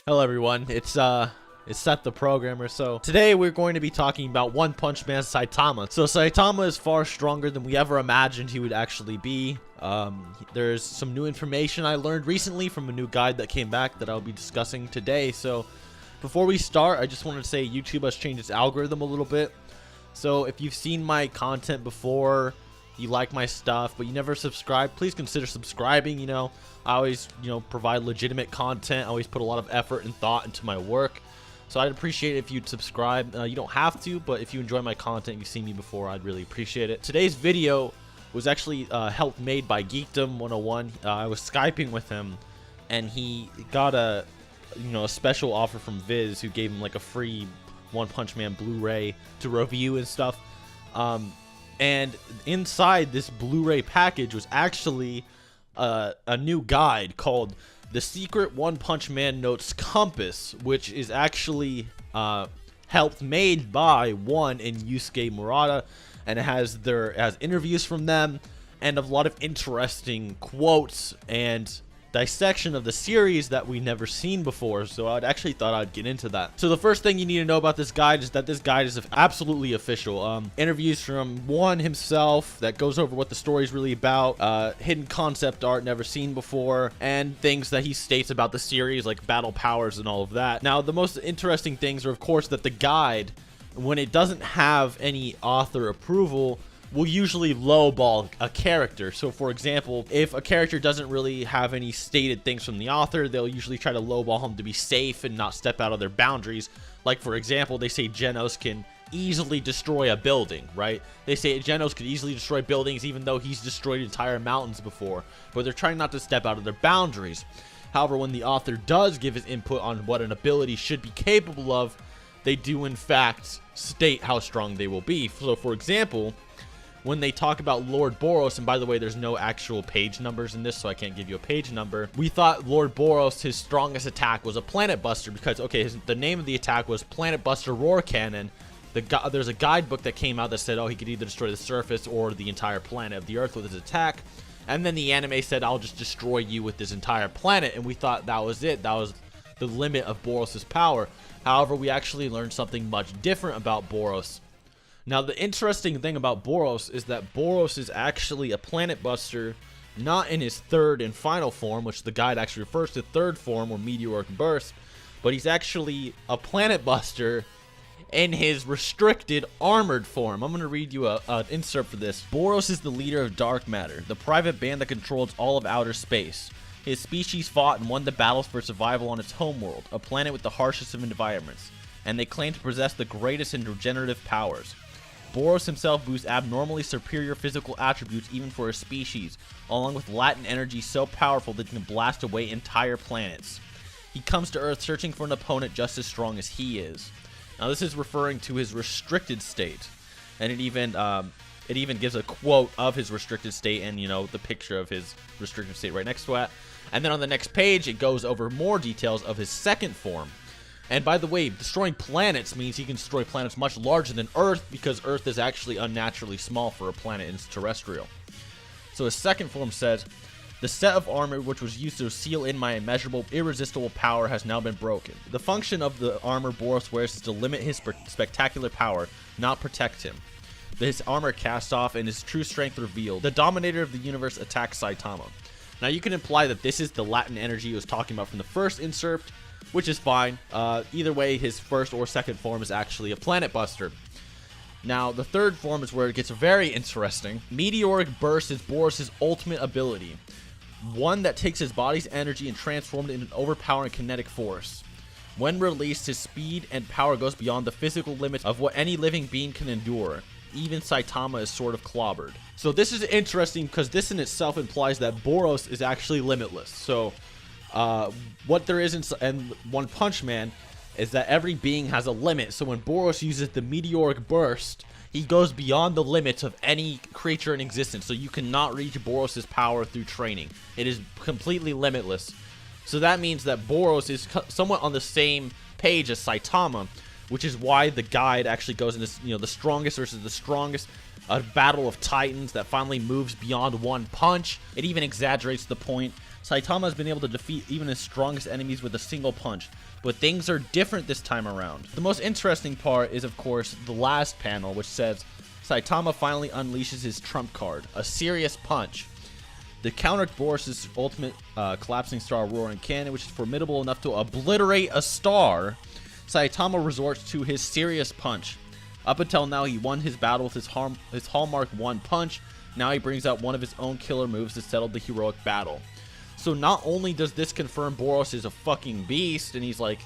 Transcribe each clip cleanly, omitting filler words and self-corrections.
Hello everyone, it's Seth the Programmer. So today we're going to be talking about One Punch Man Saitama. So Saitama is far stronger than we ever imagined he would actually be. There's some new information I learned recently from a new guide that came back that I'll be discussing today. So before we start, I just wanted to say YouTube has changed its algorithm a little bit. So if you've seen my content before, you like my stuff, but you never subscribe, please consider subscribing. You know, I always, provide legitimate content. I always put a lot of effort and thought into my work. So I'd appreciate it if you'd subscribe. You don't have to, but if you enjoy my content, you've seen me before, I'd really appreciate it. Today's video was actually help made by Geekdom 101. I was Skyping with him, and he got a special offer from Viz, who gave him like a free One Punch Man Blu-ray to review and stuff. And inside this Blu-ray package was actually a new guide called The Secret One Punch Man Notes Compus, which is actually helped made by One and Yusuke Murata, and it has interviews from them and a lot of interesting quotes and dissection of the series that we never seen before. So I actually thought I'd get into that. So the first thing you need to know about this guide is that this guide is absolutely official. Interviews from One himself that goes over what the story is really about, hidden concept art never seen before, and things that he states about the series like battle powers and all of that. Now the most interesting things are of course that the guide, when it doesn't have any author approval, will usually lowball a character. So for example, if a character doesn't really have any stated things from the author, they'll usually try to lowball him to be safe and not step out of their boundaries. Like for example, they say Genos can easily destroy a building, right? They say Genos could easily destroy buildings even though he's destroyed entire mountains before, but they're trying not to step out of their boundaries. However, when the author does give his input on what an ability should be capable of, they do in fact state how strong they will be. So for example, when they talk about Lord Boros, and by the way, there's no actual page numbers in this, so I can't give you a page number. We thought Lord Boros, his strongest attack was a Planet Buster because, okay, the name of the attack was Planet Buster Roar Cannon. There's a guidebook that came out that said, oh, he could either destroy the surface or the entire planet of the Earth with his attack. And then the anime said, I'll just destroy you with this entire planet. And we thought that was it. That was the limit of Boros' power. However, we actually learned something much different about Boros. Now, the interesting thing about Boros is that Boros is actually a Planet Buster, not in his third and final form, which the guide actually refers to third form or meteoric burst, but he's actually a Planet Buster in his restricted armored form. I'm going to read you an insert for this. Boros is the leader of Dark Matter, the private band that controls all of outer space. His species fought and won the battles for survival on its homeworld, a planet with the harshest of environments, and they claim to possess the greatest in regenerative powers. Boros himself boasts abnormally superior physical attributes even for his species, along with latent energy so powerful that it can blast away entire planets. He comes to Earth searching for an opponent just as strong as he is. Now this is referring to his restricted state, and it even gives a quote of his restricted state and the picture of his restricted state right next to it. And then on the next page it goes over more details of his second form. And by the way, destroying planets means he can destroy planets much larger than Earth, because Earth is actually unnaturally small for a planet and it's terrestrial. So his second form says, the set of armor which was used to seal in my immeasurable, irresistible power has now been broken. The function of the armor Boros wears is to limit his spectacular power, not protect him. His armor cast off and his true strength revealed. The dominator of the universe attacks Saitama. Now you can imply that this is the latent energy he was talking about from the first insert, which is fine. Either way, his first or second form is actually a Planet Buster. Now, the third form is where it gets very interesting. Meteoric Burst is Boros' ultimate ability, one that takes his body's energy and transforms it into an overpowering kinetic force. When released, his speed and power goes beyond the physical limits of what any living being can endure. Even Saitama is sort of clobbered. So this is interesting because this in itself implies that Boros is actually limitless. So what there is in One Punch Man is that every being has a limit. So when Boros uses the meteoric burst, he goes beyond the limits of any creature in existence. So you cannot reach Boros' power through training. It is completely limitless. So that means that Boros is somewhat on the same page as Saitama, which is why the guide actually goes into the strongest versus the strongest, a battle of titans that finally moves beyond one punch. It even exaggerates the point, Saitama has been able to defeat even his strongest enemies with a single punch, but things are different this time around. The most interesting part is, of course, the last panel, which says, Saitama finally unleashes his trump card, a serious punch. The counter Boros' ultimate collapsing star roaring cannon, which is formidable enough to obliterate a star. Saitama resorts to his serious punch. Up until now, he won his battle with his hallmark one punch. Now he brings out one of his own killer moves to settle the heroic battle. So not only does this confirm Boros is a fucking beast, and he's like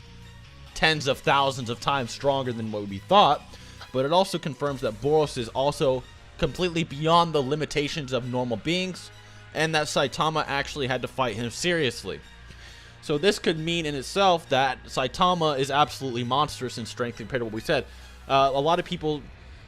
tens of thousands of times stronger than what we thought, but it also confirms that Boros is also completely beyond the limitations of normal beings, and that Saitama actually had to fight him seriously. So this could mean in itself that Saitama is absolutely monstrous in strength compared to what we said. A lot of people,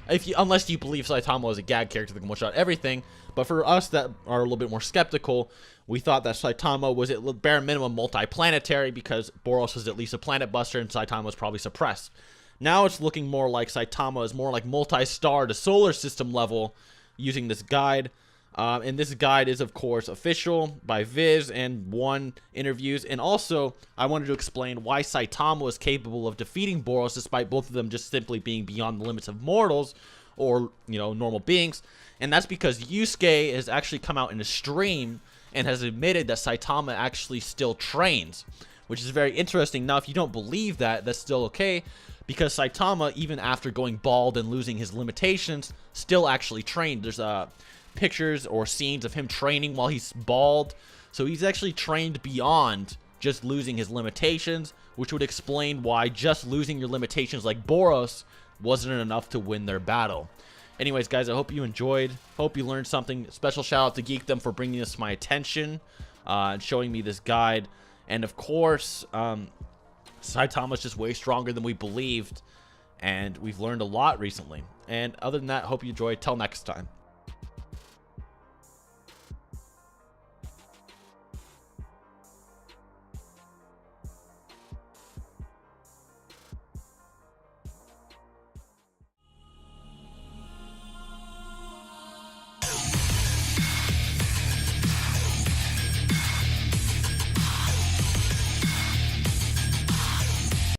unless you believe Saitama is a gag character that can one-shot everything, but for us that are a little bit more skeptical, we thought that Saitama was at bare minimum multi-planetary because Boros was at least a planet buster and Saitama was probably suppressed. Now it's looking more like Saitama is more like multi-star to solar system level using this guide. And this guide is, of course, official by Viz and One interviews. And also, I wanted to explain why Saitama was capable of defeating Boros despite both of them just simply being beyond the limits of mortals or, you know, normal beings. And that's because Yusuke has actually come out in a stream and has admitted that Saitama actually still trains, which is very interesting. Now, if you don't believe that, that's still okay, because Saitama, even after going bald and losing his limitations, still actually trained. There's pictures or scenes of him training while he's bald, so he's actually trained beyond just losing his limitations, which would explain why just losing your limitations like Boros wasn't enough to win their battle. Anyways, guys, I hope you enjoyed. Hope you learned something. Special shout out to Geekdom for bringing this to my attention and showing me this guide. And of course, Saitama's just way stronger than we believed, and we've learned a lot recently. And other than that, hope you enjoyed. Till next time.